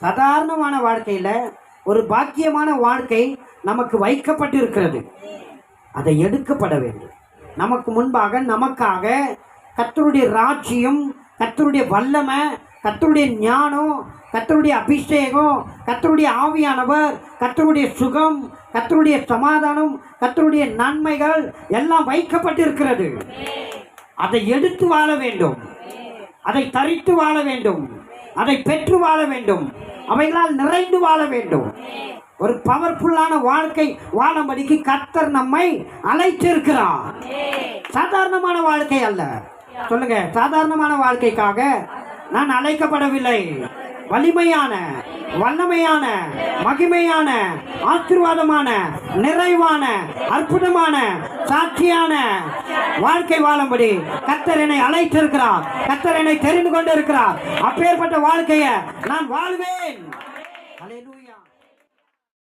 சாதாரணமான வாழ்க்கையில் ஒரு பாக்கியமான வாழ்க்கை நமக்கு வைக்கப்பட்டிருக்கிறது. அதை எடுக்கப்பட வேண்டும். நமக்கு முன்பாக நமக்காக கர்த்தருடைய ராஜ்யம், கர்த்தருடைய வல்லமை, கர்த்தருடைய ஞானம், கர்த்தருடைய அபிஷேகம், கர்த்தருடைய ஆவியானவர், கர்த்தருடைய சுகம், கர்த்தருடைய சமாதானம், கர்த்தருடைய நன்மைகள் எல்லாம் வைக்கப்பட்டிருக்கிறது. அதை எடுத்து வாழ வேண்டும், அதை தரித்து வாழ வேண்டும், அதை பெற்று வாழ வேண்டும், அவைகளால் நிறைந்து வாழ வேண்டும். ஒரு பவர்ஃபுல்லான வாழ்க்கை வாழும்படிக்கு கர்த்தர் நம்மை அழைத்திருக்கிறார். சாதாரணமான வாழ்க்கை அல்ல. சொல்லுங்க, சாதாரணமான வாழ்க்கைக்காக நான் அழைக்கப்படவில்லை. வலிமையான, வல்லமையான, மகிமையான, ஆசீர்வாதமான, நிறைவான, அற்புதமான, சாட்சியான வாழ்க்கை வாழும்படி கர்த்தர் என்னை அழைத்திருக்கிறார். கர்த்தர் என்னை தெரிந்து கொண்டிருக்கிறார். அப்பேற்பட்ட வாழ்க்கையை நான் வாழ்வேன்.